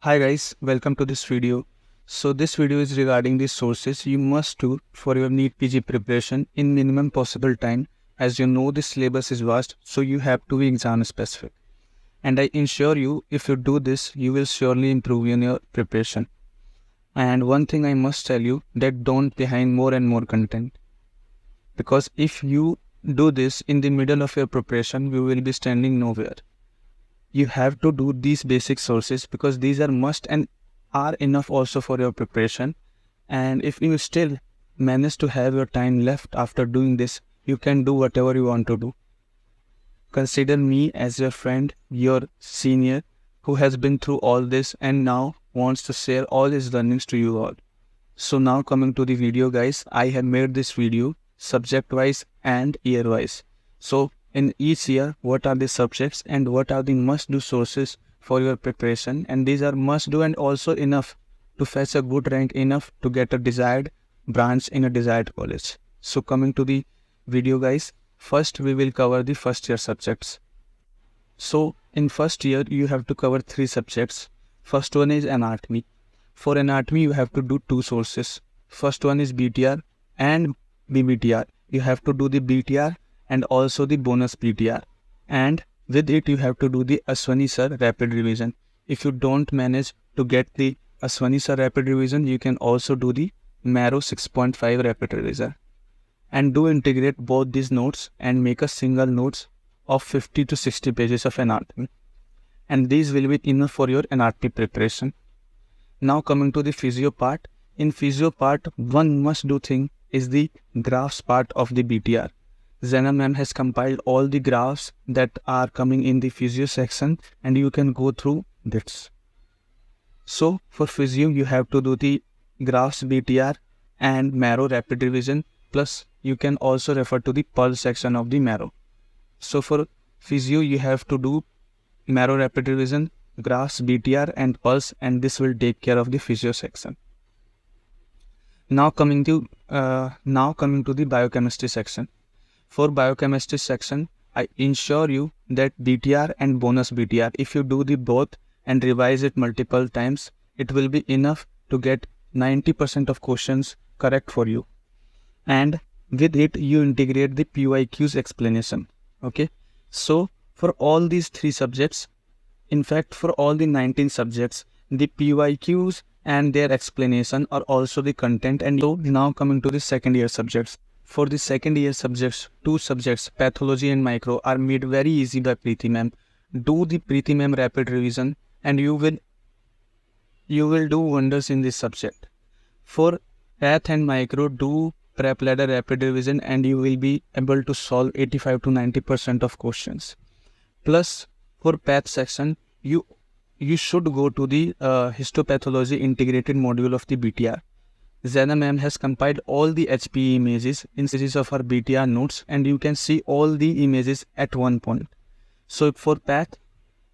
Hi guys, welcome to this video. So this video is regarding the sources you must do for your NEET PG preparation in minimum possible time. As you know, the syllabus is vast, so you have to be exam specific. And I ensure you, if you do this, you will surely improve in your preparation. And one thing I must tell you, that don't behind more and more content. Because if you do this in the middle of your preparation, you will be standing nowhere. You have to do these basic sources because these are must and are enough also for your preparation. And if you still manage to have your time left after doing this, you can do whatever you want to do. Consider me as your friend, your senior, who has been through all this and now wants to share all his learnings to you all. So now coming to the video guys, I have made this video subject wise and year wise. So in each year, what are the subjects and what are the must do sources for your preparation, and these are must do and also enough to fetch a good rank, enough to get a desired branch in a desired college. So coming to the video guys, first we will cover the first year subjects. So in first year you have to cover 3 subjects. First one is anatomy. For anatomy you have to do 2 sources. First one is BTR and BBTR. You have to do the BTR and also the bonus BTR, and with it you have to do the Ashwani sir rapid revision. If you don't manage to get the Ashwani sir rapid revision, you can also do the Marrow 6.5 rapid revision, and do integrate both these notes and make a single notes of 50 to 60 pages of anatomy, and these will be enough for your anatomy preparation. Now coming to the physio part. In physio part, one must do thing is the graphs part of the BTR. Zainab ma'am has compiled all the graphs that are coming in the physio section, and you can go through this. So for physio you have to do the graphs BTR and Marrow rapid revision, plus you can also refer to the pulse section of the Marrow. So for physio you have to do Marrow rapid revision, graphs BTR and pulse, and this will take care of the physio section. Now coming to the biochemistry section. For biochemistry section, I ensure you that BTR and bonus BTR, if you do the both and revise it multiple times, it will be enough to get 90% of questions correct for you. And with it, you integrate the PYQ's explanation. Okay. So for all these 3 subjects, in fact, for all the 19 subjects, the PYQs and their explanation are also the content. And so now coming to the second year subjects. For the second year subjects, 2 subjects, pathology and micro, are made very easy by Preeti ma'am. Do the Preeti ma'am rapid revision and you will do wonders in this subject. For path and micro, do prep ladder rapid revision and you will be able to solve 85 to 90% of questions. Plus for path section, you should go to the histopathology integrated module of the BTR. Zainab ma'am has compiled all the HPE images in series of her BTR notes, and you can see all the images at one point. So for path,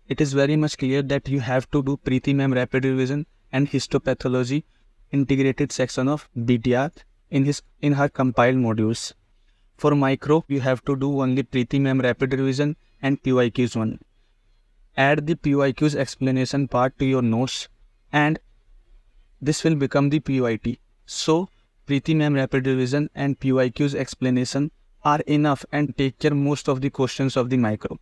it is very much clear that you have to do Preeti ma'am rapid revision and histopathology integrated section of BTR in her compiled modules. For micro, you have to do only Preeti ma'am rapid revision and PYQs one. Add the PYQs explanation part to your notes, and this will become the PYT. So Preeti ma'am rapid revision and PYQ's explanation are enough and take care most of the questions of the micro.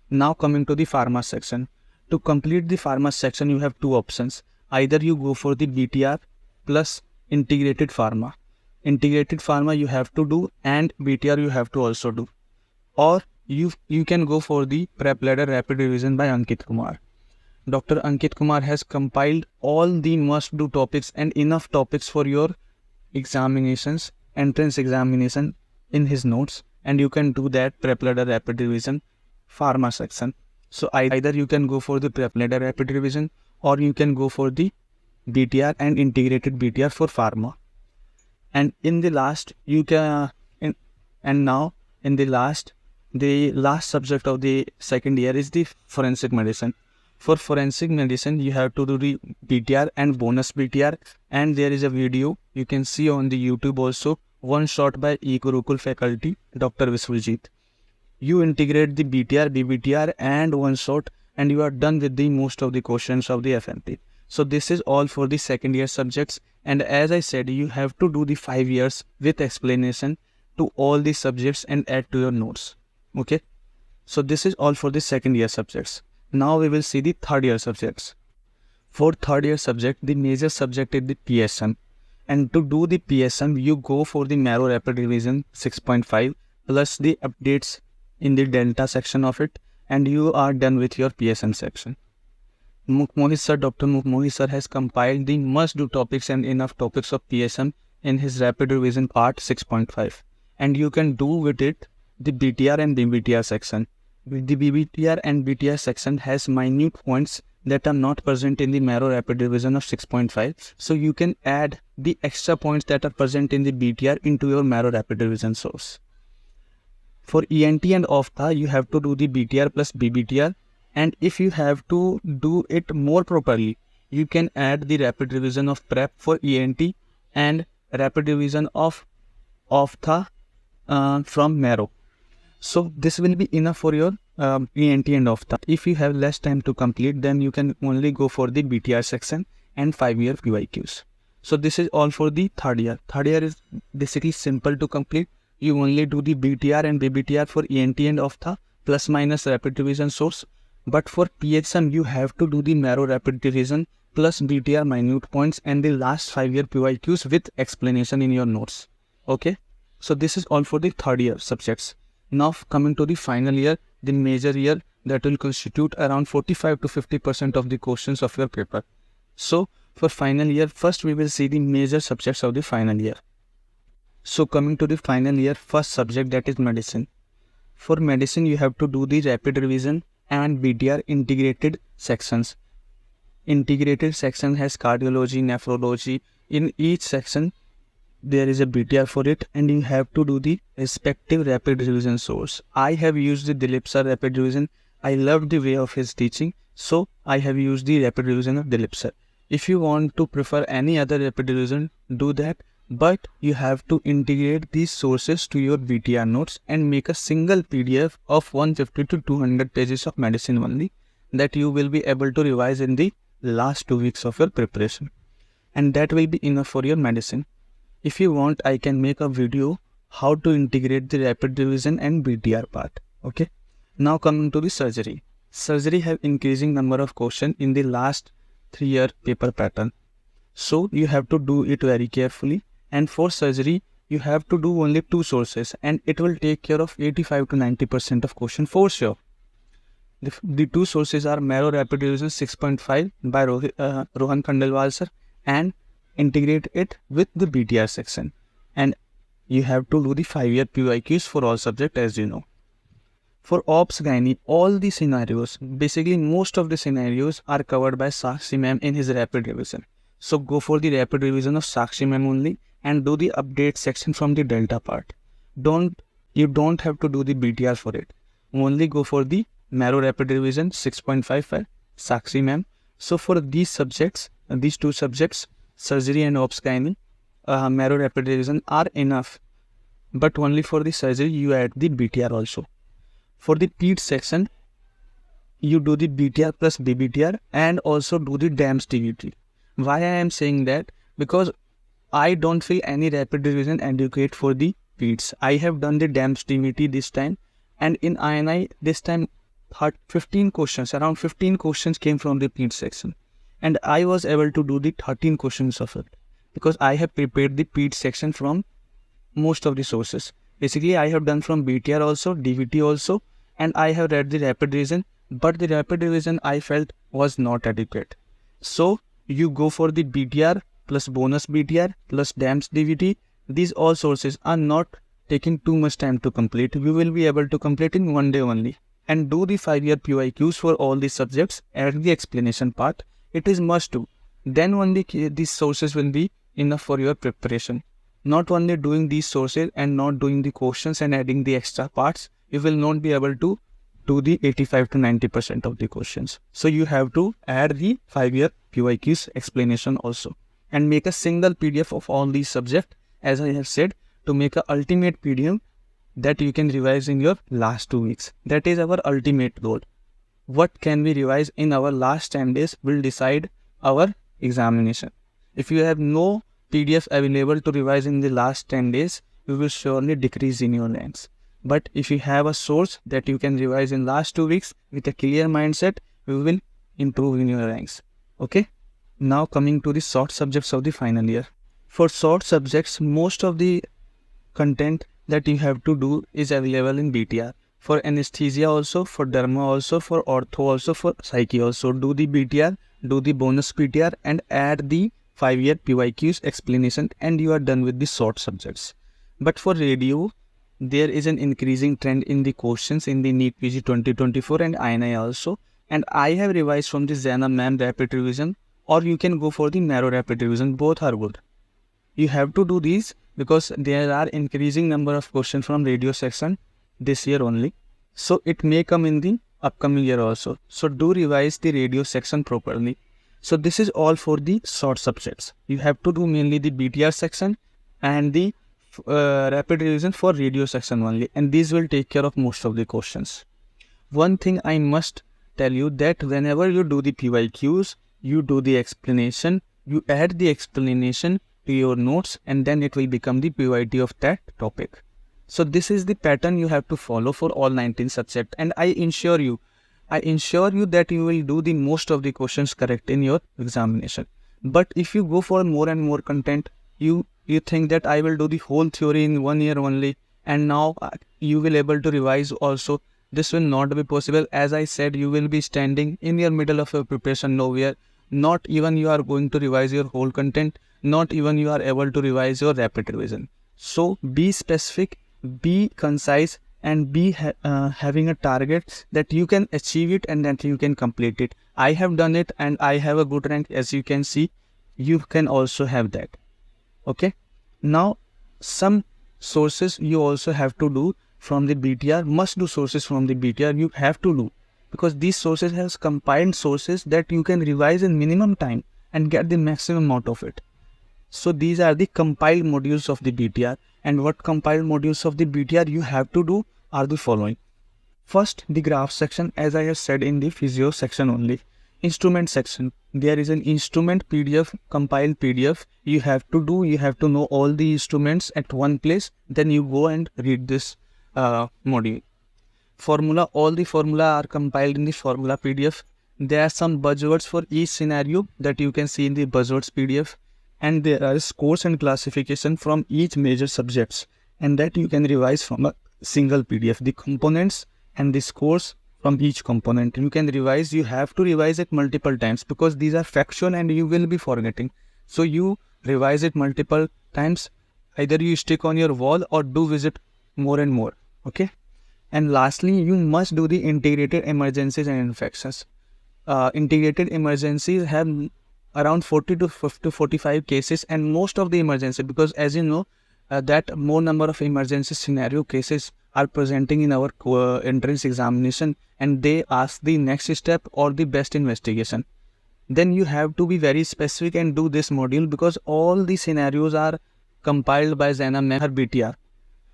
Now coming to the pharma section. To complete the pharma section, you have 2 options. Either you go for the BTR plus integrated pharma. Integrated pharma you have to do and BTR you have to also do. Or you can go for the prep ladder rapid revision by Ankit Kumar. Dr. Ankit Kumar has compiled all the must-do topics and enough topics for your examinations, entrance examination in his notes, and you can do that prep ladder rapid revision pharma section. So either you can go for the prep ladder rapid revision or you can go for the BTR and integrated BTR for pharma. And in the last, the last subject of the second year is the forensic medicine. For forensic medicine, you have to do the BTR and bonus BTR, and there is a video you can see on the YouTube also, one shot by E-Gurukul faculty, Dr. Viswajit. You integrate the BTR, BBTR and one shot, and you are done with the most of the questions of the FMP. So this is all for the second year subjects. And as I said, you have to do the 5 years with explanation to all the subjects and add to your notes. Okay. So this is all for the second year subjects. Now we will see the third year subjects. For third year subject, the major subject is the PSM. And to do the PSM, you go for the narrow rapid revision 6.5 plus the updates in the delta section of it, and you are done with your PSM section. Dr. Mohit sir has compiled the must-do topics and enough topics of PSM in his rapid revision part 6.5. And you can do with it the BTR and BBTR section. The BBTR and BTR section has minute points that are not present in the narrow rapid revision of 6.5. So you can add the extra points that are present in the BTR into your narrow rapid revision source. For ENT and OPHTHA, you have to do the BTR plus BBTR. And if you have to do it more properly, you can add the rapid revision of prep for ENT and rapid revision of OPHTHA from narrow. So this will be enough for your ENT and OPHTHA. If you have less time to complete, then you can only go for the BTR section and 5-year PYQs. So this is all for the third year. Third year is basically simple to complete. You only do the BTR and BBTR for ENT and OPHTHA plus minus rapid revision source. But for PSM, you have to do the narrow rapid revision plus BTR minute points and the last 5-year PYQs with explanation in your notes. Okay. So this is all for the third year subjects. Now coming to the final year, the major year that will constitute around 45 to 50% of the questions of your paper. So for final year, first we will see the major subjects of the final year. So coming to the final year, first subject, that is medicine. For medicine, you have to do the rapid revision and BTR integrated sections. Integrated section has cardiology, nephrology. In each section, there is a BTR for it, and you have to do the respective rapid revision source. I have used the Dilip sir rapid revision. I loved the way of his teaching, so I have used the rapid revision of Dilip sir. If you want to prefer any other rapid revision, do that, but you have to integrate these sources to your BTR notes and make a single PDF of 150 to 200 pages of medicine only that you will be able to revise in the last 2 weeks of your preparation. And that will be enough for your medicine. If you want, I can make a video how to integrate the rapid revision and BTR part. Okay. Now coming to the surgery. Surgery have increasing number of questions in the last 3-year paper pattern. So you have to do it very carefully. And for surgery, you have to do only 2 sources, and it will take care of 85 to 90% of question for sure. The 2 sources are Marrow Rapid Revision 6.5 by Rohan Khandelwal sir, and integrate it with the BTR section. And you have to do the 5-year PYQs for all subjects, as you know. For Ops Gynae, all the scenarios, basically most of the scenarios are covered by Sakshi ma'am in his rapid revision. So go for the rapid revision of Sakshi ma'am only and do the update section from the Delta part. You don't have to do the BTR for it. Only go for the Marrow Rapid Revision 6.5 Sakshi ma'am. So for these subjects, these 2 subjects, surgery and Ops Gynae, Marrow Rapid Revision are enough. But only for the surgery, you add the BTR also. For the PED section, you do the BTR plus BBTR and also do the DAMS DVT. Why I am saying that? Because I don't feel any rapid revision adequate for the PEDs. I have done the DAMS DVT this time, and in INI this time 15 questions, around 15 questions came from the PED section, and I was able to do the 13 questions of it because I have prepared the PED section from most of the sources. Basically, I have done from BTR also, DVT also, and I have read the rapid revision, but the rapid revision I felt was not adequate. So you go for the BTR plus bonus BTR plus DAMS DVT. These all sources are not taking too much time to complete. We will be able to complete in 1 day only. And do the 5-year PYQs for all these subjects at the explanation part. It is must do. Then only these sources will be enough for your preparation. Not only doing these sources and not doing the questions and adding the extra parts, you will not be able to do the 85 to 90% of the questions. So you have to add the 5-year PYQs explanation also and make a single PDF of all these subjects, as I have said, to make a ultimate PDF that you can revise in your last 2 weeks. That is our ultimate goal. What can we revise in our last 10 days will decide our examination. If you have no PDF available to revise in the last 10 days, you will surely decrease in your ranks. But if you have a source that you can revise in last 2 weeks with a clear mindset, you will improve in your ranks. Okay? Now coming to the short subjects of the final year. For short subjects, most of the content that you have to do is available in BTR. For anesthesia also, for derma also, for ortho also, for psyche also. Do the BTR, do the bonus BTR and add the 5-year PYQs explanation and you are done with the short subjects. But for radio, there is an increasing trend in the questions in the NEET PG 2024 and INI also. And I have revised from the Zainab ma'am rapid revision, or you can go for the narrow rapid revision. Both are good. You have to do these because there are increasing number of questions from radio section this year only. So it may come in the upcoming year also. So do revise the radio section properly. So this is all for the short subjects. You have to do mainly the BTR section and the rapid revision for radio section only. And these will take care of most of the questions. One thing I must tell you that whenever you do the PYQs, you do the explanation, you add the explanation to your notes and then it will become the PYT of that topic. So this is the pattern you have to follow for all 19 subjects, and I ensure you that you will do the most of the questions correct in your examination. But if you go for more and more content, you think that I will do the whole theory in 1 year only and now you will able to revise also. This will not be possible. As I said, you will be standing in your middle of your preparation nowhere. Not even you are going to revise your whole content. Not even you are able to revise your rapid revision. So be specific, be concise and be having a target that you can achieve it and that you can complete it. I have done it and I have a good rank. As you can see, you can also have that. Okay. Now some sources you also have to do from the BTR, must do sources from the BTR you have to do, because these sources has compiled sources that you can revise in minimum time and get the maximum out of it. So these are the compiled modules of the BTR, and what compiled modules of the BTR you have to do are the following. First, the graph section, as I have said in the physio section only. Instrument section, there is an instrument PDF, compiled PDF you have to do. You have to know all the instruments at one place, then you go and read this module. Formula, all the formula are compiled in the formula PDF. There are some buzzwords for each scenario that you can see in the buzzwords PDF, and there are scores and classification from each major subjects, and that you can revise from a single PDF. The components and the scores from each component you can revise. You have to revise it multiple times because these are factual and you will be forgetting. So you revise it multiple times. Either you stick on your wall or do visit more and more. Okay. And lastly, you must do the integrated emergencies and infections. Integrated emergencies have around 40 to 45 cases, and most of the emergency, because as you know that more number of emergency scenario cases are presenting in our entrance examination, and they ask the next step or the best investigation. Then you have to be very specific and do this module because all the scenarios are compiled by Zainab ma'am, her BTR.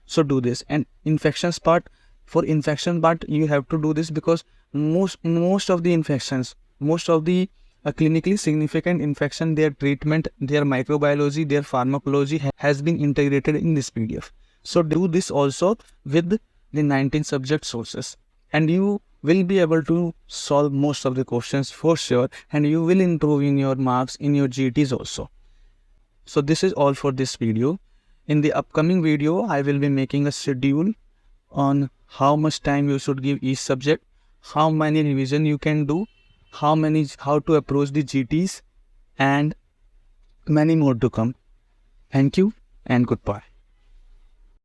So do this. And infections part, for infection part you have to do this because most of the infections, most of the clinically significant infection, their treatment, their microbiology, their pharmacology has been integrated in this PDF. So do this also with the 19 subject sources, and you will be able to solve most of the questions for sure, and you will improve in your marks in your GTs also. So this is all for this video. In the upcoming video, I will be making a schedule on how much time you should give each subject, how many revision you can do, how to approach the GTs, and many more to come. Thank you and goodbye.